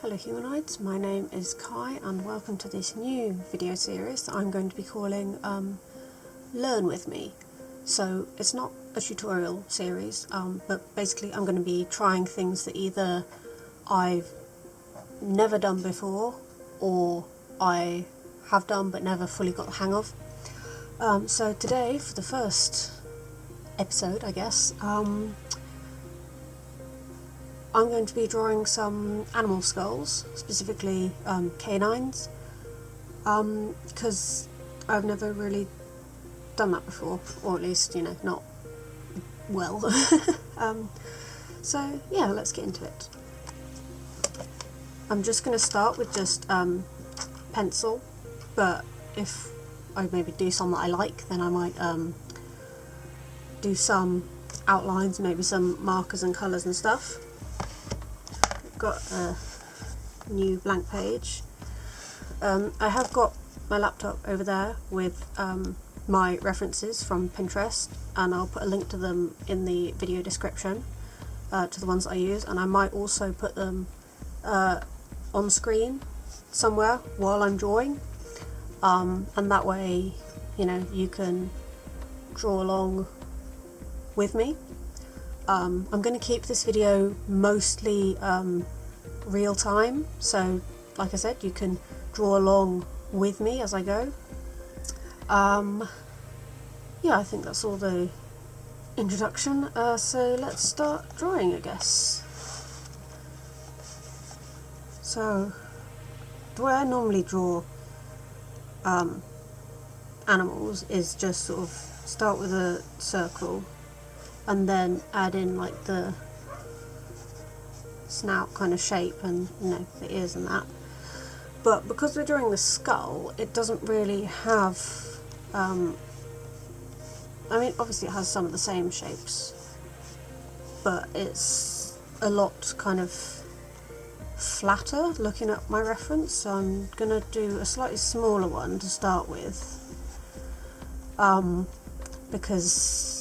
Hello humanoids, my name is Kai and welcome to this new video series that I'm going to be calling Learn With Me. So it's not a tutorial series, but basically I'm going to be trying things that either I've never done before or I have done but never fully got the hang of. So today, for the first episode I guess, I'm going to be drawing some animal skulls, specifically canines, because I've never really done that before, or at least, not well. So yeah, let's get into it. I'm just going to start with just pencil, but if I maybe do some that I like, then I might do some outlines, maybe some markers and colours and stuff. Got a new blank page. I have got my laptop over there with my references from Pinterest, and I'll put a link to them in the video description, to the ones that I use, and I might also put them on screen somewhere while I'm drawing, and that way you can draw along with me. I'm going to keep this video mostly real time, so like I said, you can draw along with me as I go. Yeah, I think that's all the introduction, so let's start drawing, I guess. So the way I normally draw animals is just sort of start with a circle and then add in like the snout kind of shape and the ears and that. But because we're drawing the skull, it doesn't really have I mean, obviously it has some of the same shapes, but it's a lot kind of flatter looking at my reference, so I'm gonna do a slightly smaller one to start with, because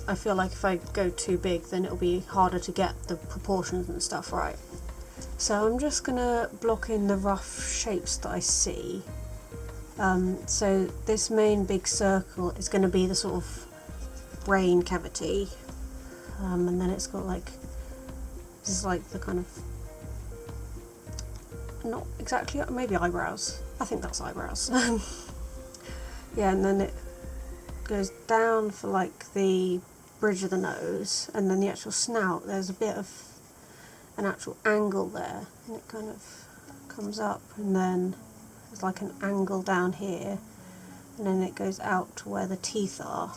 I feel like if I go too big then it'll be harder to get the proportions and stuff right. So I'm just gonna block in the rough shapes that I see. So this main big circle is going to be the sort of brain cavity, and then it's got like, this is like the kind of, not exactly, maybe eyebrows, I think that's eyebrows. Yeah, and then it goes down for like the bridge of the nose, and then the actual snout, there's a bit of an actual angle there, and it kind of comes up, and then there's like an angle down here, and then it goes out to where the teeth are.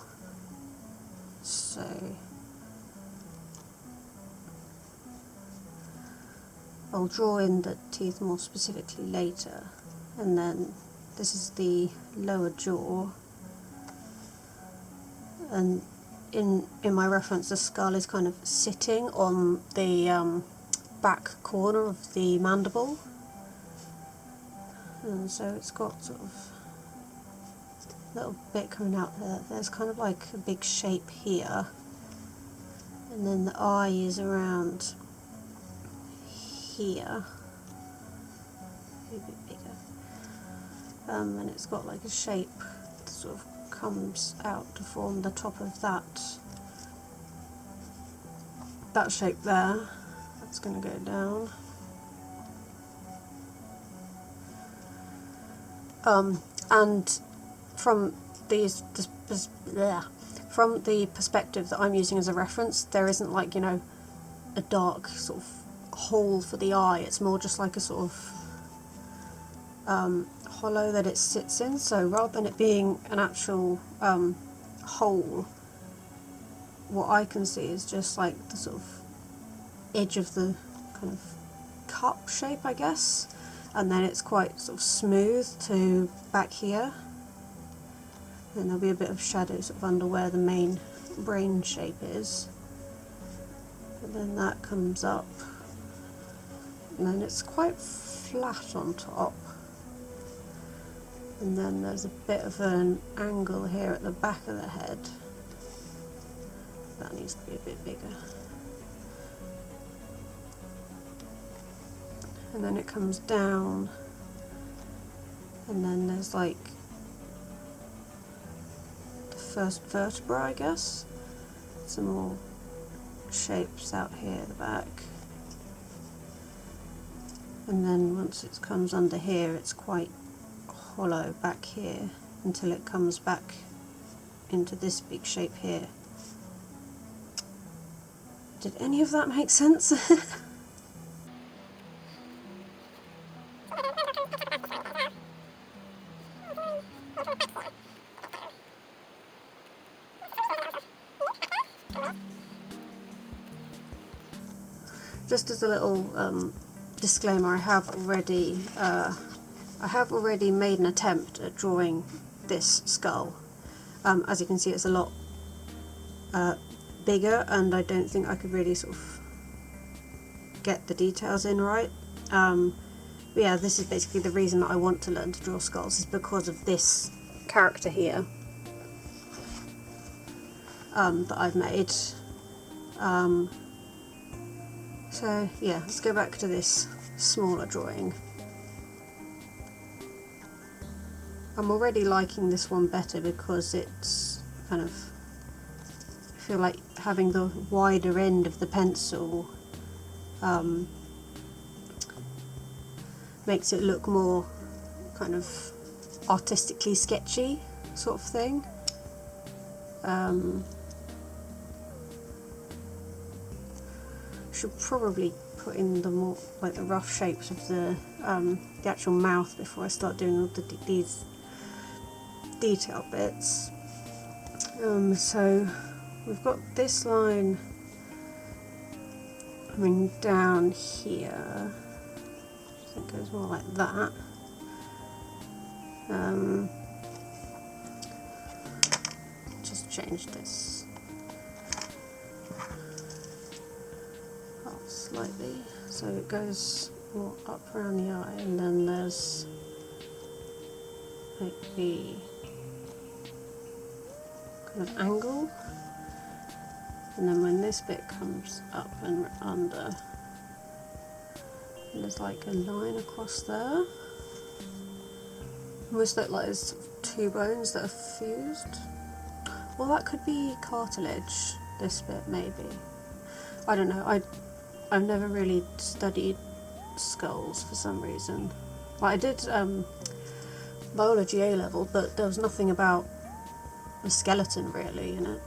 So I'll draw in the teeth more specifically later, and then this is the lower jaw, and in my reference the skull is kind of sitting on the back corner of the mandible, and so it's got sort of a little bit coming out there. There's kind of like a big shape here, and then the eye is around here, a bit bigger, and it's got like a shape that sort of comes out to form the top of that shape there. That's going to go down. And from from the perspective that I'm using as a reference, there isn't like, a dark sort of hole for the eye. It's more just like a sort of hollow that it sits in. So rather than it being an actual hole, what I can see is just like the sort of edge of the kind of cup shape, I guess, and then it's quite sort of smooth to back here, and there'll be a bit of shadow sort of under where the main brain shape is, and then that comes up, and then it's quite flat on top, and then there's a bit of an angle here at the back of the head. That needs to be a bit bigger. and then it comes down, and then there's like the first vertebra, I guess. Some more shapes out here at the back, and then once it comes under here it's quite hollow back here until it comes back into this big shape here. Did any of that make sense? Just as a little disclaimer, I have already made an attempt at drawing this skull. As you can see, it's a lot bigger, and I don't think I could really sort of get the details in right. But yeah, this is basically the reason that I want to learn to draw skulls, is because of this character here that I've made. So yeah, let's go back to this smaller drawing. I'm already liking this one better because it's kind of, I feel like having the wider end of the pencil makes it look more kind of artistically sketchy sort of thing. Should probably put in the more like the rough shapes of the actual mouth before I start doing all these detail bits. So we've got this line coming down here. I think it goes more like that. Just change this up slightly so it goes more up around the eye, and then there's like the kind of angle, and then when this bit comes up and under, there's like a line across there. Almost look like there's two bones that are fused. Well, that could be cartilage, this bit maybe. I don't know, I've never really studied skulls for some reason. Like, I did biology A level, but there was nothing about the skeleton really in it.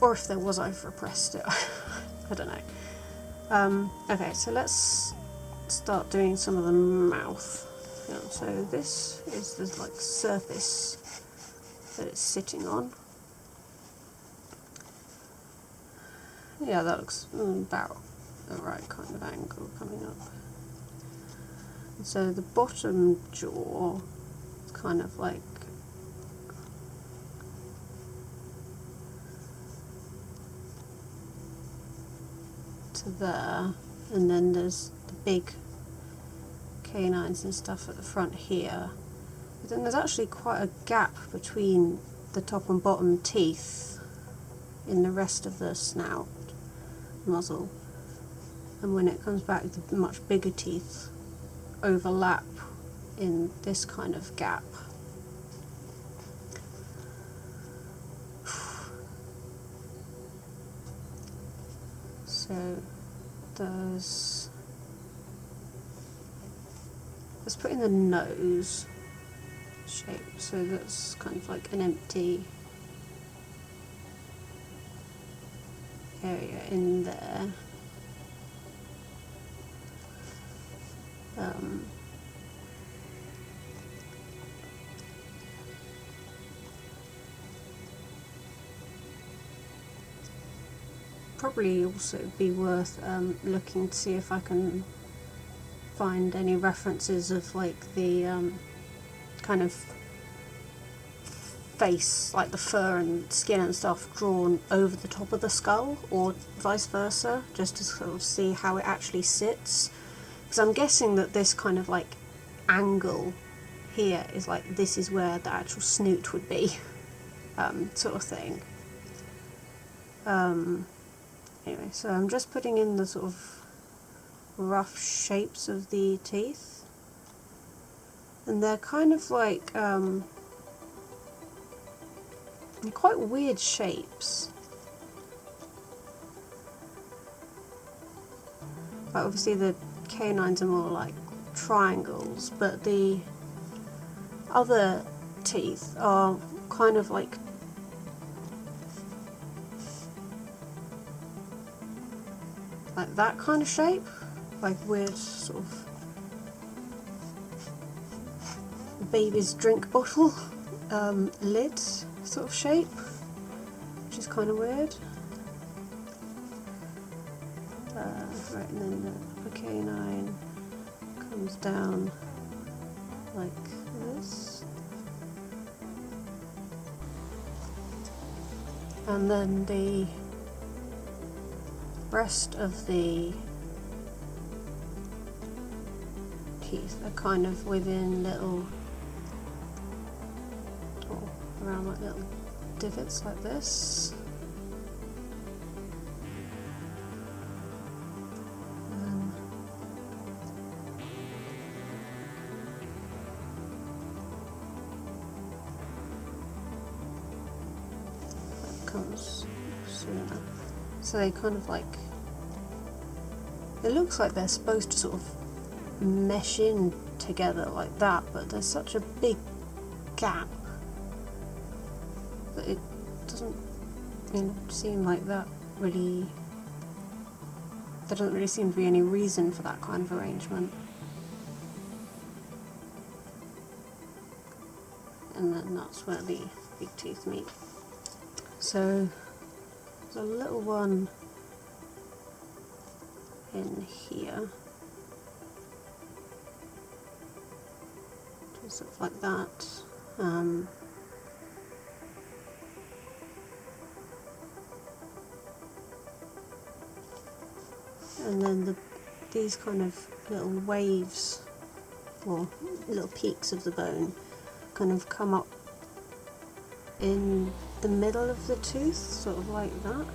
Or if there was, I've repressed it. I don't know. Okay, so let's start doing some of the mouth. Yeah, so this is the like surface that it's sitting on. Yeah, that looks about the right kind of angle coming up. And so the bottom jaw is kind of like to there, and then there's the big canines and stuff at the front here. But then there's actually quite a gap between the top and bottom teeth in the rest of the snout muzzle, and when it comes back, the much bigger teeth overlap in this kind of gap. So let's put in the nose shape, so that's kind of like an empty area in there. Probably also be worth looking to see if I can find any references of like the kind of face, like the fur and skin and stuff, drawn over the top of the skull, or vice versa, just to sort of see how it actually sits. Because I'm guessing that this kind of like angle here is like, this is where the actual snoot would be, sort of thing. Anyway, so I'm just putting in the sort of rough shapes of the teeth, and they're kind of like they're quite weird shapes. But obviously the canines are more like triangles, but the other teeth are kind of like that kind of shape, like weird sort of baby's drink bottle lid sort of shape, which is kind of weird. Right, and then the upper canine comes down like this, and then the rest of the teeth are kind of within little, or around like little divots like this. Comes sooner. So they kind of like, it looks like they're supposed to sort of mesh in together like that, but there's such a big gap that it doesn't seem like that really, there doesn't really seem to be any reason for that kind of arrangement. And then that's where the big teeth meet. So there's a little one in here, just sort of like that. And then these kind of little waves, or little peaks of the bone, kind of come up in the middle of the tooth, sort of like that.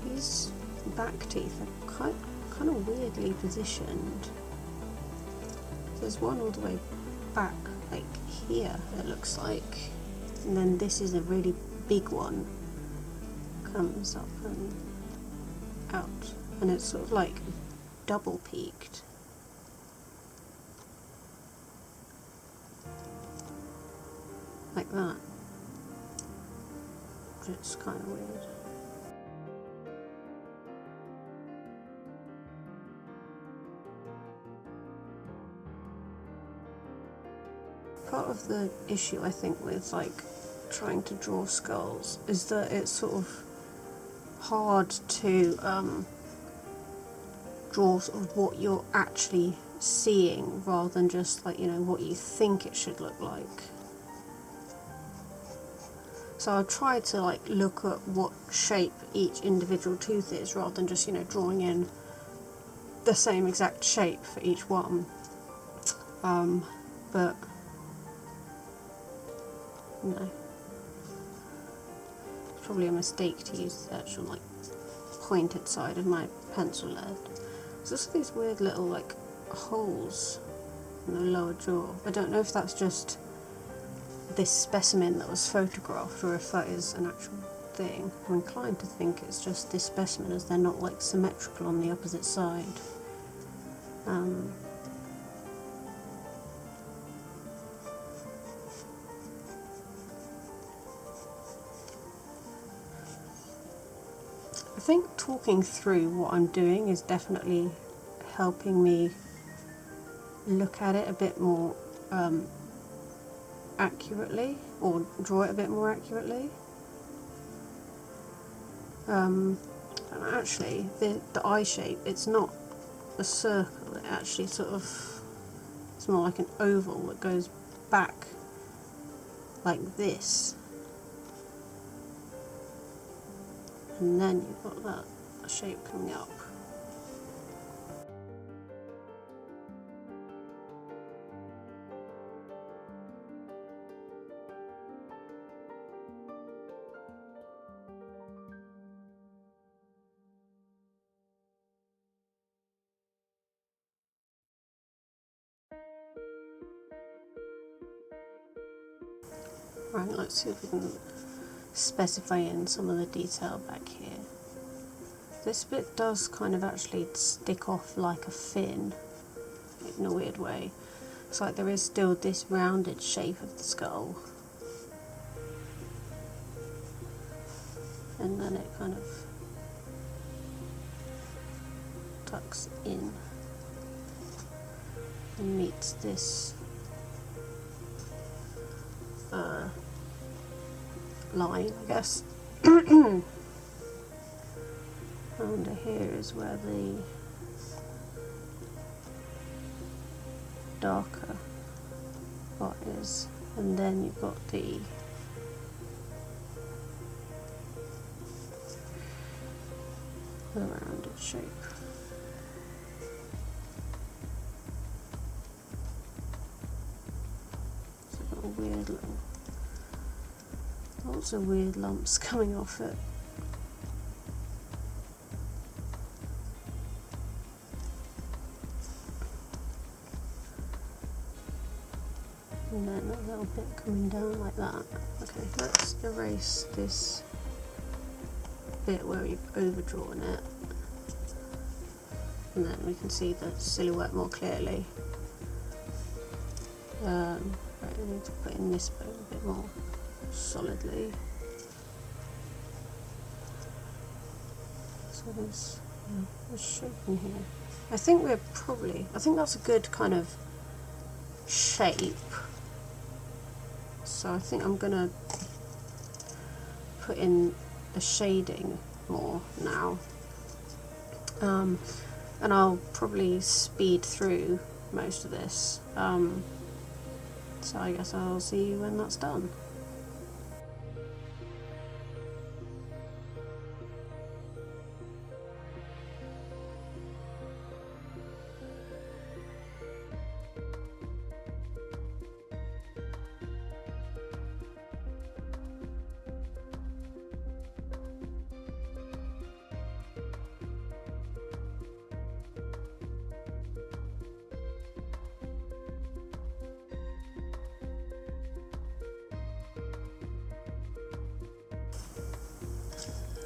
These back teeth are kind of weirdly positioned. There's one all the way back, like here, it looks like, and then this is a really big one, comes up and out, and it's sort of like double peaked. Like that. It's kind of weird. Part of the issue, I think, with like trying to draw skulls is that it's sort of hard to draw sort of what you're actually seeing, rather than just like, what you think it should look like. So I'll try to like look at what shape each individual tooth is, rather than just drawing in the same exact shape for each one. But no, it's probably a mistake to use the actual like pointed side of my pencil lead. There's also these weird little like holes in the lower jaw. I don't know if that's just this specimen that was photographed, or if that is an actual thing. I'm inclined to think it's just this specimen, as they're not like symmetrical on the opposite side. I think talking through what I'm doing is definitely helping me look at it a bit more accurately, or draw it a bit more accurately. And actually, the eye shape, it's not a circle, it actually sort of, it's more like an oval that goes back like this. and then you've got that shape coming up. Right, let's see if we can specify in some of the detail back here. This bit does kind of actually stick off like a fin in a weird way. It's like there is still this rounded shape of the skull, and then it kind of tucks in and meets this line, I guess. Under here is where the darker part is, and then you've got the rounded shape. It's got a weird little, lots of weird lumps coming off it. And then a little bit coming down like that. Okay, let's erase this bit where we've overdrawn it, and then we can see the silhouette more clearly. Right, I need to put in this bone a bit more solidly. So there's a shape in here. I think that's a good kind of shape. So I think I'm gonna put in the shading more now, and I'll probably speed through most of this, so I guess I'll see you when that's done.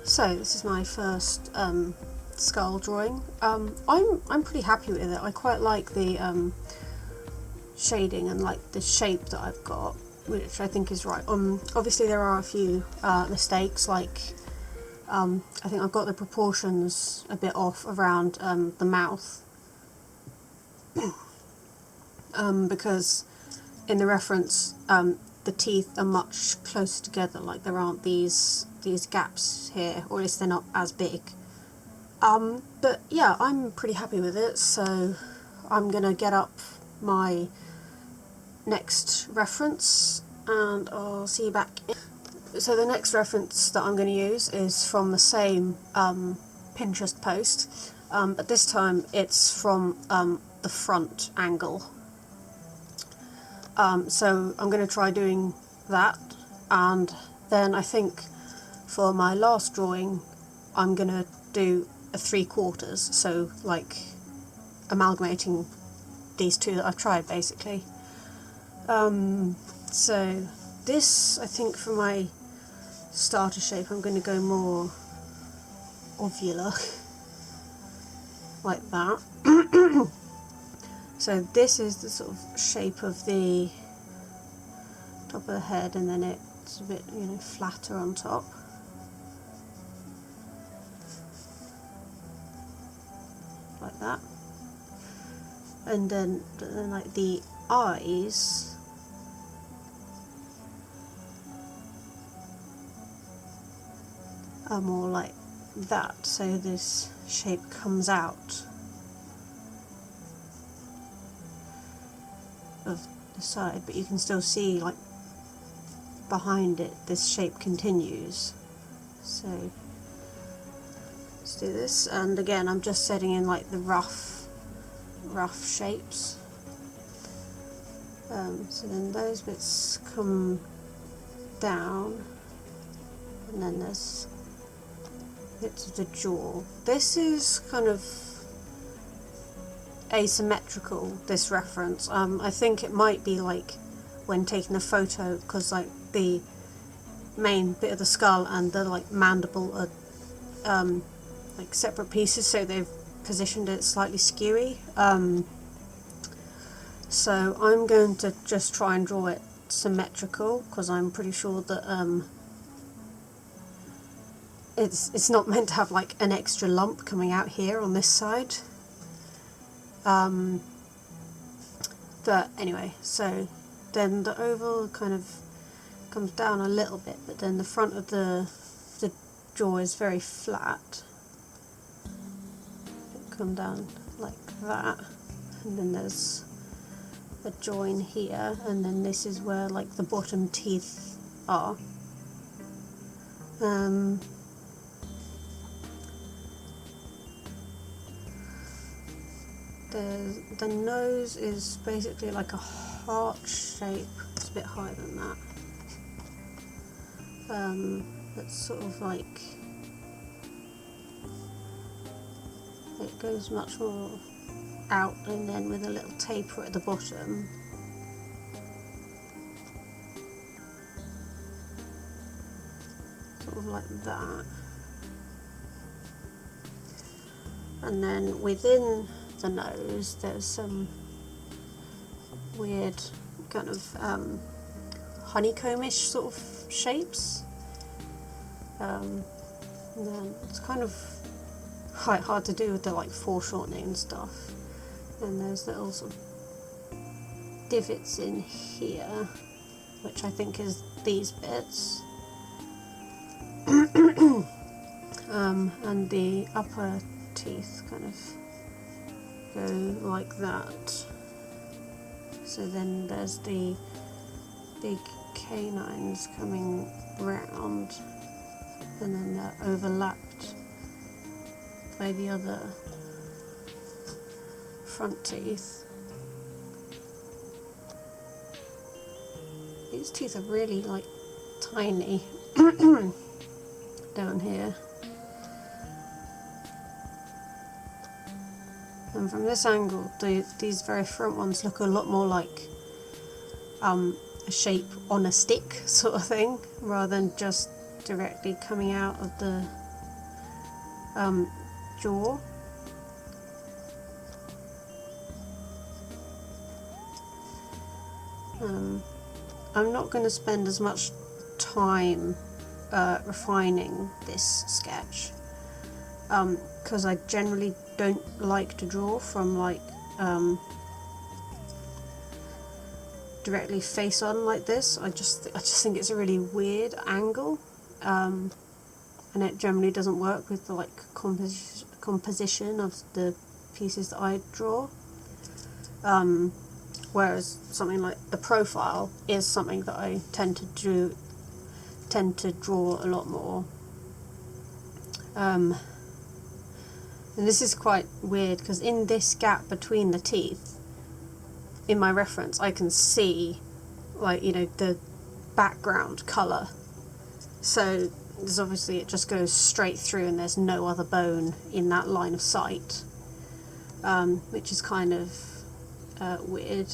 So this is my first skull drawing. I'm pretty happy with it. I quite like the shading and like the shape that I've got, which I think is right. Obviously there are a few mistakes, like I think I've got the proportions a bit off around the mouth, because in the reference the teeth are much closer together, like there aren't these gaps here, or at least they're not as big. But yeah, I'm pretty happy with it, so I'm gonna get up my next reference and I'll see you back. So the next reference that I'm going to use is from the same Pinterest post, but this time it's from the front angle. So I'm going to try doing that, and then I think for my last drawing I'm going to do a 3/4, so like amalgamating these two that I've tried basically. So this, I think for my starter shape I'm going to go more ovular, like that. So this is the sort of shape of the top of the head, and then it's a bit, flatter on top. Like that. And then like the eyes are more like that, so this shape comes out of the side, but you can still see like behind it this shape continues. So let's do this. And again, I'm just setting in like the rough shapes. So then those bits come down, and then there's bits of the jaw. This is kind of asymmetrical, this reference. I think it might be like when taking a photo, because like the main bit of the skull and the like mandible are like separate pieces, so they've positioned it slightly skewy. So I'm going to just try and draw it symmetrical, because I'm pretty sure that it's not meant to have like an extra lump coming out here on this side. But anyway, so then the oval kind of comes down a little bit, but then the front of the jaw is very flat. It'll come down like that, and then there's a join here, and then this is where like the bottom teeth are. The nose is basically like a heart shape. It's a bit higher than that. It's sort of like, it goes much more out, and then with a little taper at the bottom. Sort of like that. And then within the nose there's some weird kind of honeycombish sort of shapes. And then it's kind of quite hard to do with the like foreshortening and stuff. And there's little sort of divots in here, which I think is these bits. And the upper teeth kind of go like that. So then there's the big canines coming round, and then they're overlapped by the other front teeth. These teeth are really like tiny down here. And from this angle, these very front ones look a lot more like a shape on a stick sort of thing, rather than just directly coming out of the jaw. I'm not going to spend as much time refining this sketch, because I generally don't like to draw from like directly face on like this. I just think it's a really weird angle, and it generally doesn't work with the like composition of the pieces that I draw. Whereas something like the profile is something that I tend to draw a lot more. And this is quite weird, because in this gap between the teeth, in my reference, I can see, like, you know, the background colour. So there's obviously, it just goes straight through and there's no other bone in that line of sight, which is kind of weird.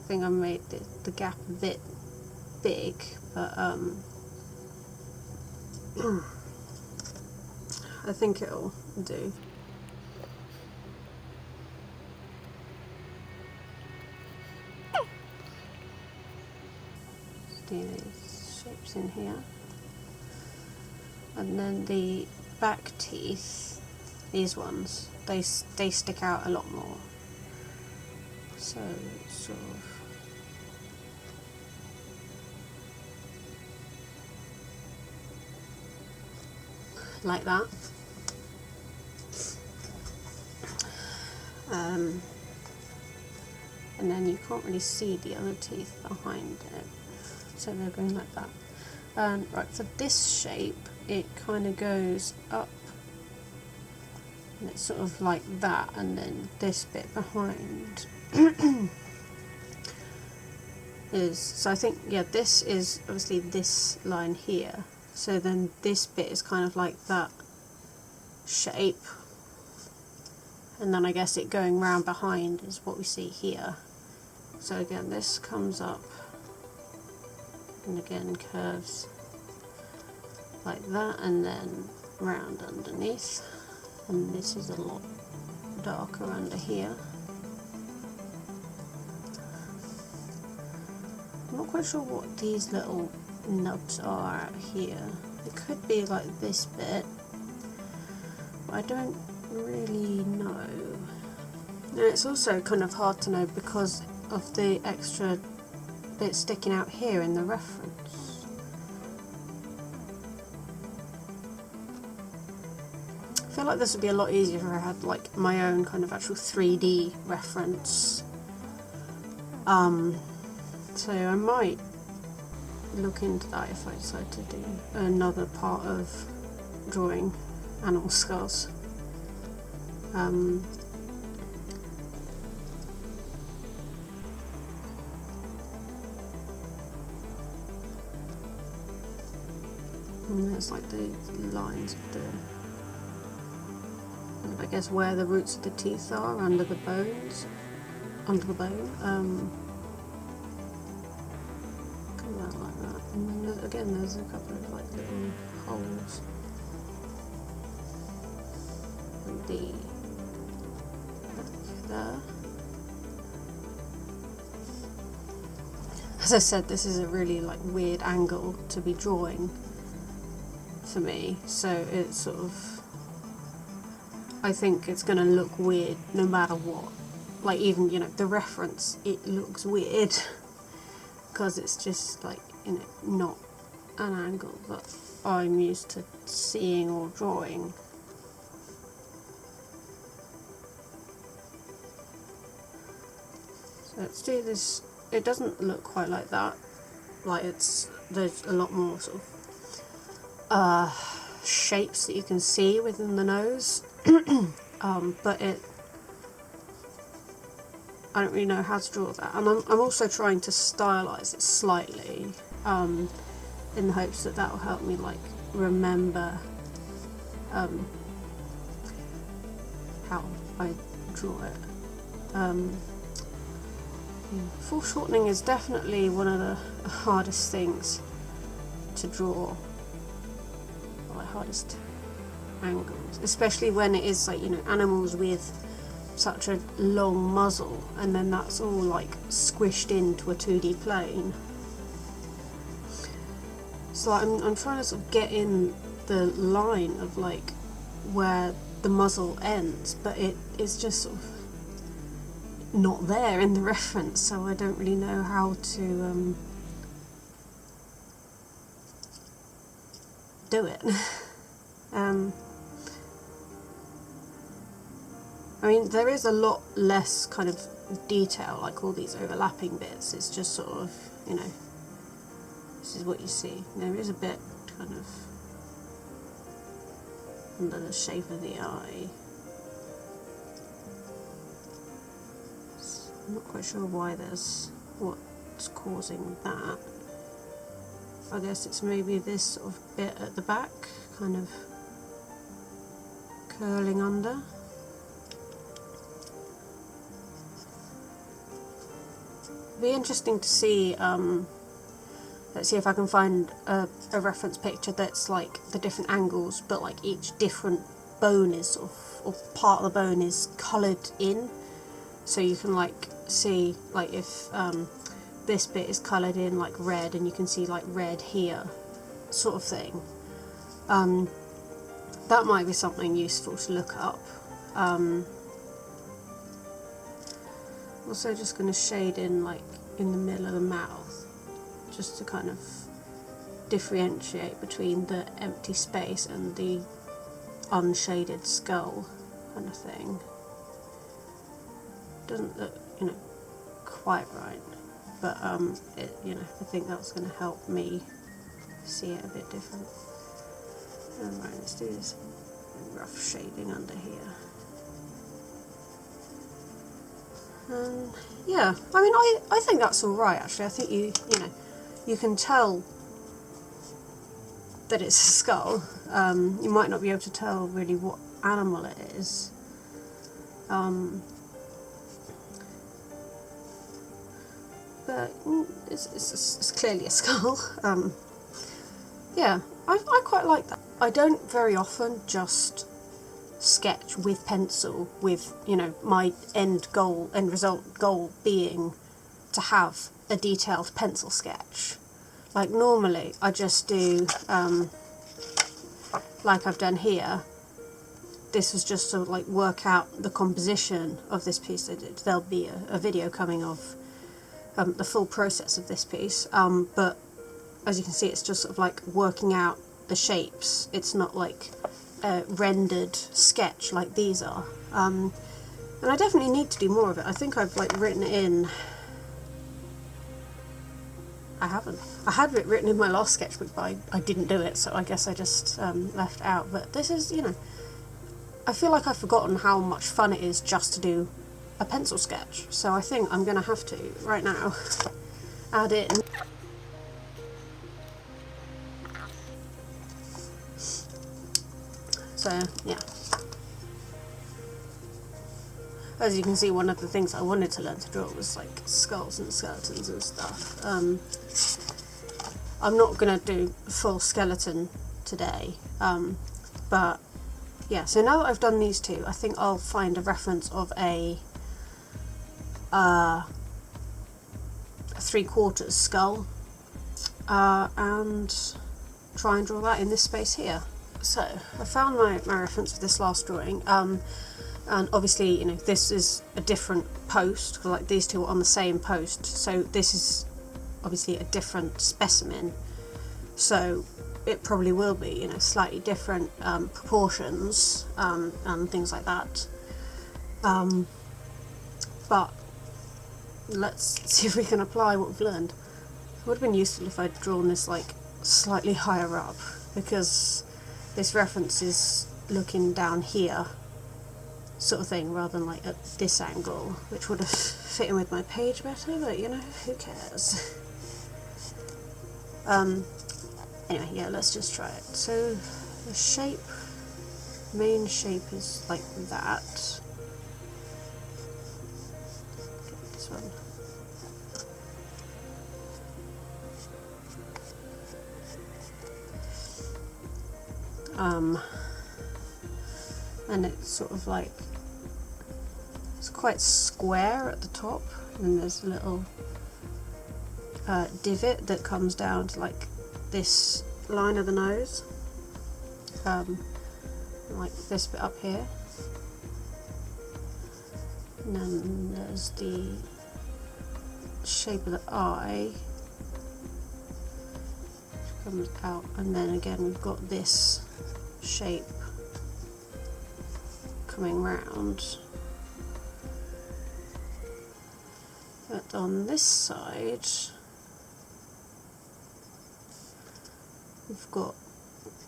I think I made the gap a bit big, but I think it'll do. Do these shapes in here, and then the back teeth, these ones, they stick out a lot more. So sort of like that. And then you can't really see the other teeth behind it, so they're going like that. And right, for this shape, it kind of goes up, and it's sort of like that, and then this bit behind is, so I think, yeah, this is obviously this line here, so then this bit is kind of like that shape, and then I guess it going round behind is what we see here. So again, this comes up and again curves like that, and then round underneath, and this is a lot darker under here. I'm not quite sure what these little nubs are out here. It could be like this bit, but I don't really know. And it's also kind of hard to know because of the extra bit sticking out here in the reference. I feel like this would be a lot easier if I had like my own kind of actual 3D reference. So I might look into that if I decide to do another part of drawing animal skulls. And there's like the lines of the, I guess, where the roots of the teeth are under the bones, under the bone. Come out like that, and then again there's a couple of like little holes. And the back there. As I said, this is a really like weird angle to be drawing for me, so it's sort of, I think it's going to look weird no matter what. Like even, you know, the reference, it looks weird because it's just like, you know, not an angle that I'm used to seeing or drawing. So let's do this. It doesn't look quite like that. Like there's a lot more sort of shapes that you can see within the nose. But I don't really know how to draw that, and I'm also trying to stylize it slightly, in the hopes that that will help me like remember how I draw it. Foreshortening is definitely one of the hardest things to draw, or the hardest angles, especially when it is like, you know, animals with such a long muzzle, and then that's all like squished into a 2D plane. So I'm trying to sort of get in the line of like where the muzzle ends, but it is just sort of not there in the reference, so I don't really know how to do it. I mean, there is a lot less kind of detail, like all these overlapping bits. It's just sort of, you know, this is what you see. There is a bit kind of under the shape of the eye. I'm not quite sure why there's what's causing that. I guess it's maybe this sort of bit at the back, kind of curling under. It'd be interesting to see, let's see if I can find a reference picture that's like the different angles, but like each different bone is sort of, or part of the bone is coloured in. So you can like see, like if this bit is coloured in like red, and you can see like red here, sort of thing. That might be something useful to look up. Also just going to shade in like in the middle of the mouth, just to kind of differentiate between the empty space and the unshaded skull kind of thing. Doesn't look, you know, quite right, but it, you know, I think that's going to help me see it a bit different. Right, let's do this rough shading under here. Yeah, I mean, I think that's all right actually. I think you know, you can tell that it's a skull. You might not be able to tell really what animal it is. But it's clearly a skull. Yeah, I quite like that. I don't very often just sketch with pencil with, you know, my end result goal being to have a detailed pencil sketch. Like normally I just do, like I've done here, this was just to like work out the composition of this piece. There'll be a video coming of the full process of this piece, but as you can see it's just sort of like working out the shapes. It's not like a rendered sketch like these are, and I definitely need to do more of it. I think I've like written it in. I haven't. I had it written in my last sketchbook, but I didn't do it, so I guess I just left out. But this is, you know, I feel like I've forgotten how much fun it is just to do a pencil sketch, so I think I'm going to have to, right now, add in so, yeah. As you can see, one of the things I wanted to learn to draw was like skulls and skeletons and stuff. I'm not going to do a full skeleton today, but yeah, so now that I've done these two, I think I'll find a reference of a 3/4 skull, and try and draw that in this space here. So I found my reference for this last drawing, and obviously, you know, this is a different post, because like these two are on the same post, so this is obviously a different specimen, so it probably will be, you know, slightly different proportions and things like that, but let's see if we can apply what we've learned. It would have been useful if I'd drawn this like slightly higher up, because this reference is looking down here sort of thing, rather than like at this angle, which would have fit in with my page better, but you know, who cares. Anyway, yeah, let's just try it. So the shape, main shape is like that. Get this one. And it's sort of like, it's quite square at the top, and then there's a little divot that comes down to like this line of the nose, like this bit up here, and then there's the shape of the eye which comes out, and then again we've got this shape coming round. But on this side we've got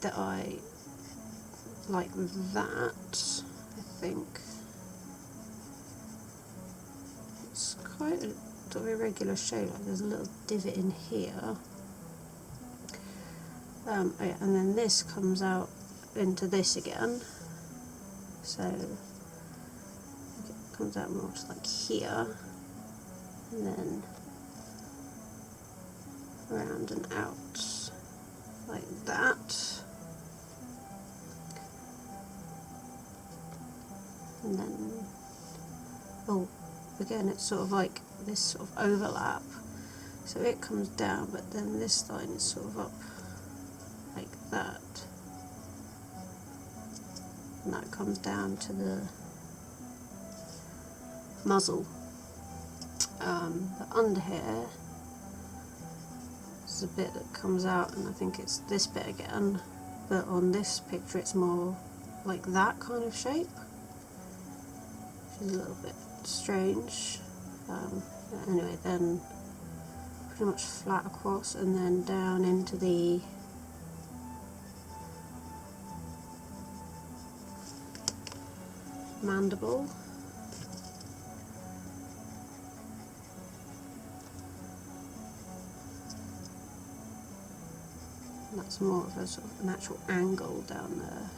the eye like that, I think. It's quite a sort of irregular shape, like there's a little divot in here. Oh yeah, and then this comes out into this again, so it comes out more to like here, and then around and out like that, and then, oh, again it's sort of like this sort of overlap, so it comes down, but then this line is sort of up like that, and that comes down to the muzzle. But under here there's a bit that comes out, and I think it's this bit again, but on this picture it's more like that kind of shape, which is a little bit strange. Anyway, then pretty much flat across, and then down into the mandible. And that's more of a sort of an actual angle down there.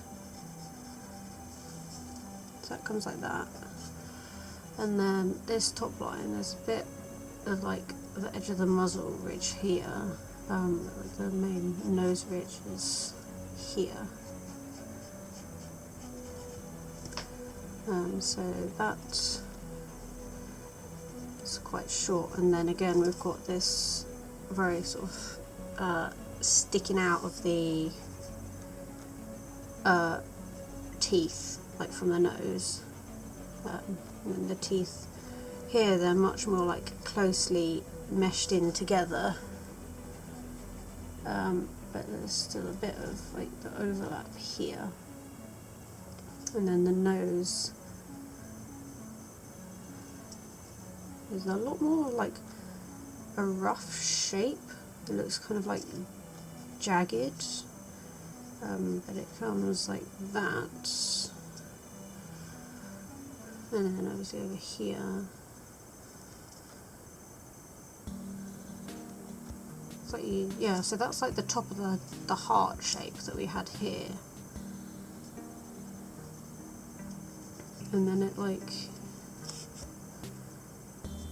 So that comes like that. And then this top line, there's a bit of like the edge of the muzzle ridge here. The main nose ridge is here. So that's quite short, and then again we've got this very sort of sticking out of the teeth, like from the nose. And the teeth here, they're much more like closely meshed in together, but there's still a bit of like the overlap here. And then the nose is a lot more like a rough shape. It looks kind of like jagged, but it comes like that. And then obviously over here, it's like yeah, so that's like the top of the heart shape that we had here. And then it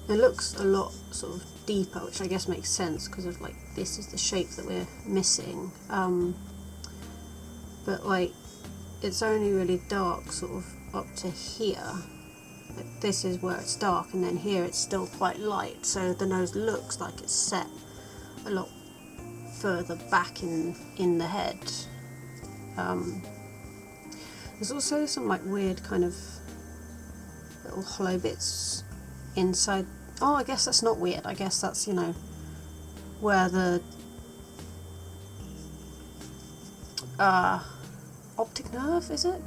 looks a lot sort of deeper, which I guess makes sense because of like this is the shape that we're missing. But like it's only really dark sort of up to here. Like this is where it's dark, and then here it's still quite light. So the nose looks like it's set a lot further back in the head. There's also some like weird kind of little hollow bits inside. Oh, I guess that's not weird. I guess that's, you know, where the optic nerve, is it?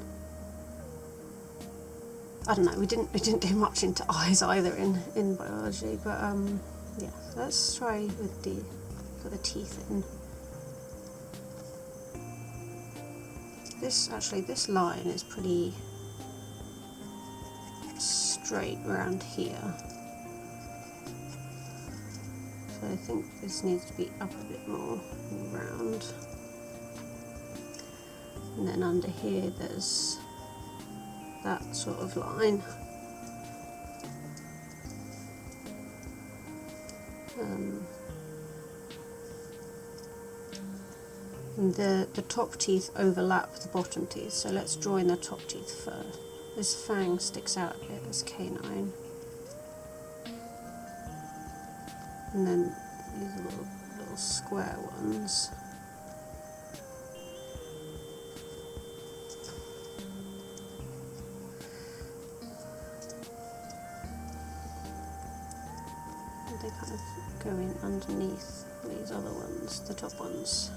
I don't know. We didn't do much into eyes either in biology, but yeah. Let's try with the teeth in. This line is pretty straight around here, so I think this needs to be up a bit more and round. And then under here there's that sort of line. And the top teeth overlap the bottom teeth, so let's draw in the top teeth first. This fang sticks out a bit, this canine. And then these little square ones. And they kind of go in underneath these other ones, the top ones.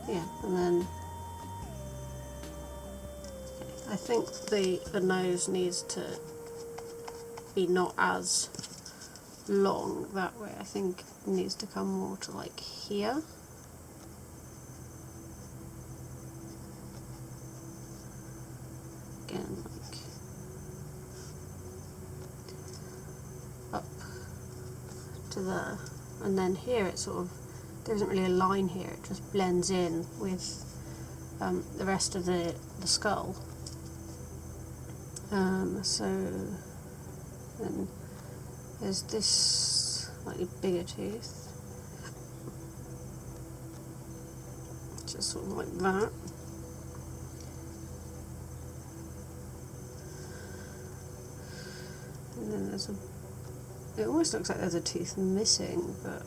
Yeah, and then I think the nose needs to be not as long that way. I think it needs to come more to like here. Again, like up to there, and then here it's sort of, there isn't really a line here, it just blends in with the rest of the skull. So then there's this slightly bigger tooth, just sort of like that. And then there's it almost looks like there's a tooth missing, but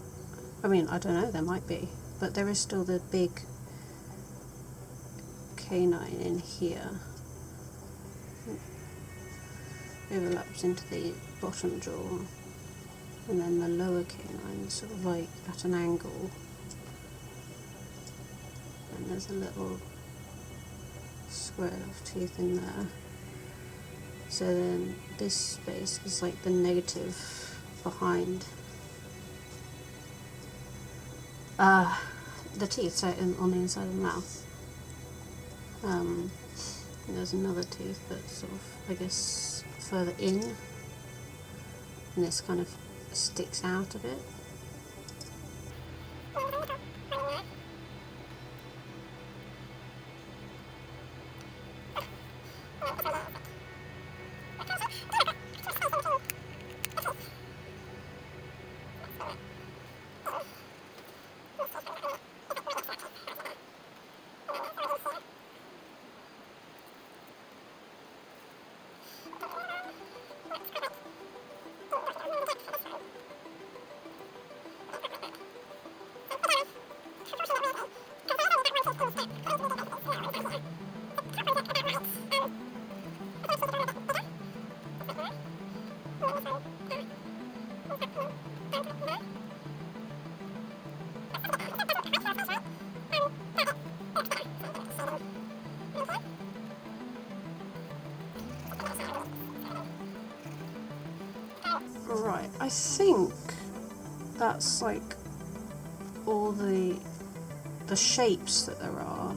I mean, I don't know, there might be, but there is still the big canine in here. It overlaps into the bottom jaw, and then the lower canine is sort of like at an angle. And there's a little square of teeth in there. So then this space is like the negative behind the teeth, so on the inside of the mouth. There's another tooth that's sort of, I guess, further in, and this kind of sticks out a bit. Right, I think that's like all the shapes that there are.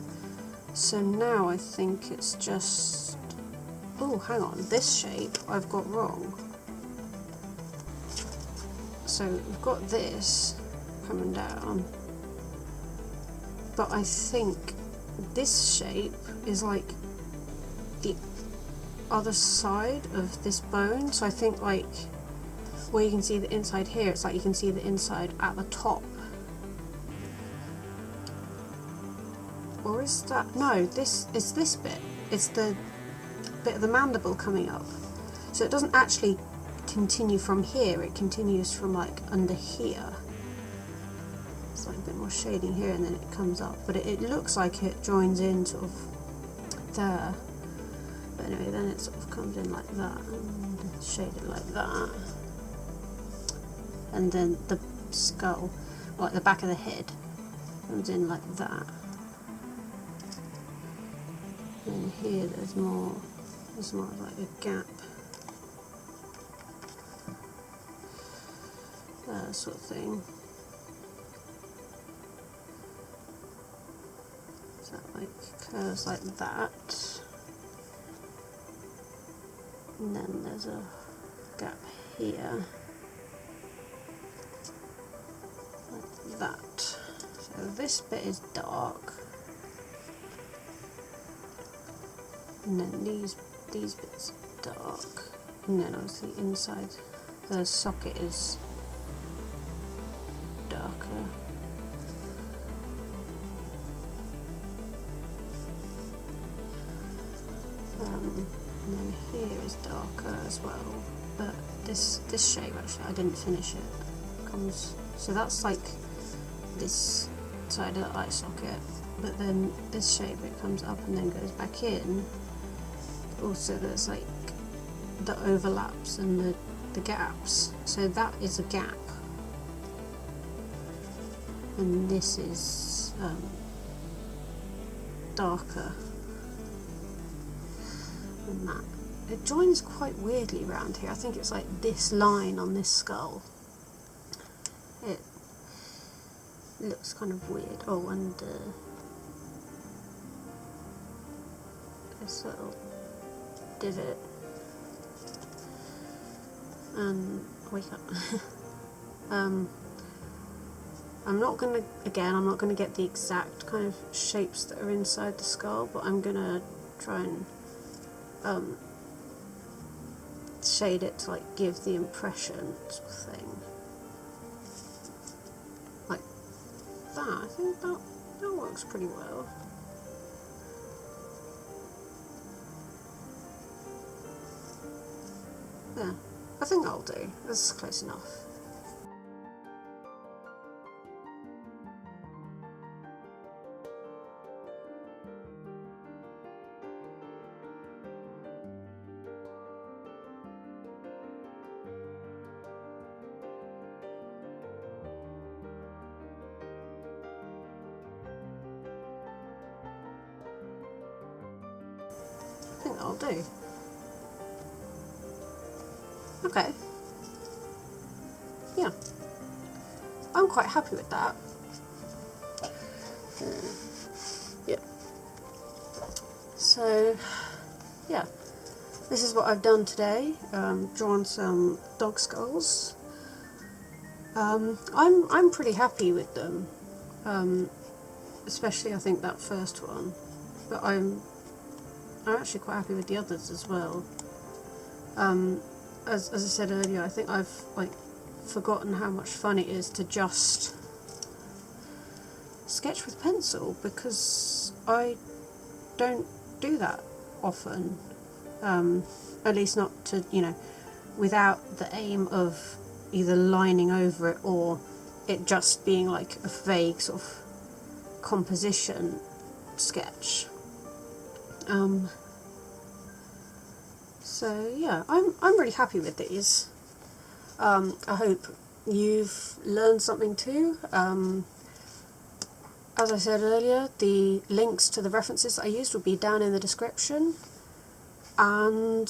So now I think it's just, oh, hang on, this shape I've got wrong. So we've got this coming down, but I think this shape is like the other side of this bone. So I think like where you can see the inside here, it's like you can see the inside at the top. Or is that, no, this is this bit. It's the bit of the mandible coming up. So it doesn't actually continue from here, it continues from like under here. It's like a bit more shading here and then it comes up. But it looks like it joins in sort of there. But anyway, then it sort of comes in like that and shaded like that. And then the skull, like the back of the head, comes in like that. And here there's more like a gap, sort of thing. So that like curves like that. And then there's a gap here. That. So this bit is dark, and then these bits are dark, and then obviously inside the socket is darker. And then here is darker as well, but this shape actually I didn't finish it. Comes, so that's like this side of the eye socket, but then this shape it comes up and then goes back in. Also there's like the overlaps and the gaps, so that is a gap, and this is darker than that. It joins quite weirdly around here. I think it's like this line on this skull. It looks kind of weird. Oh, and this little divot. And wake up. I'm not gonna get the exact kind of shapes that are inside the skull, but I'm gonna try and shade it to like give the impression sort of thing. Like that. I think that works pretty well. Yeah, I think that'll do. That's close enough. I think that'll do. Okay. Yeah. I'm quite happy with that. Yeah. So, yeah. This is what I've done today. Drawn some dog skulls. I'm pretty happy with them. Especially I think that first one. But I'm actually quite happy with the others as well. As I said earlier, I think I've forgotten how much fun it is to just sketch with pencil, because I don't do that often. At least not to, without the aim of either lining over it or it just being like a vague sort of composition sketch. So yeah, I'm really happy with these. I hope you've learned something too. As I said earlier, the links to the references that I used will be down in the description. And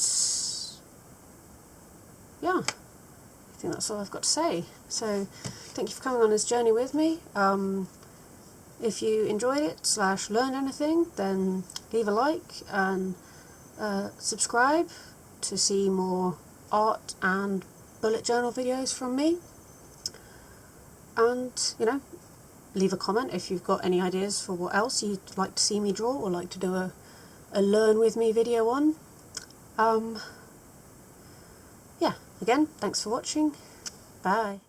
yeah, I think that's all I've got to say. So thank you for coming on this journey with me. If you enjoyed it / learned anything, then leave a like and subscribe to see more art and bullet journal videos from me. And, leave a comment if you've got any ideas for what else you'd like to see me draw or like to do a learn with me video on. Yeah, again, thanks for watching. Bye.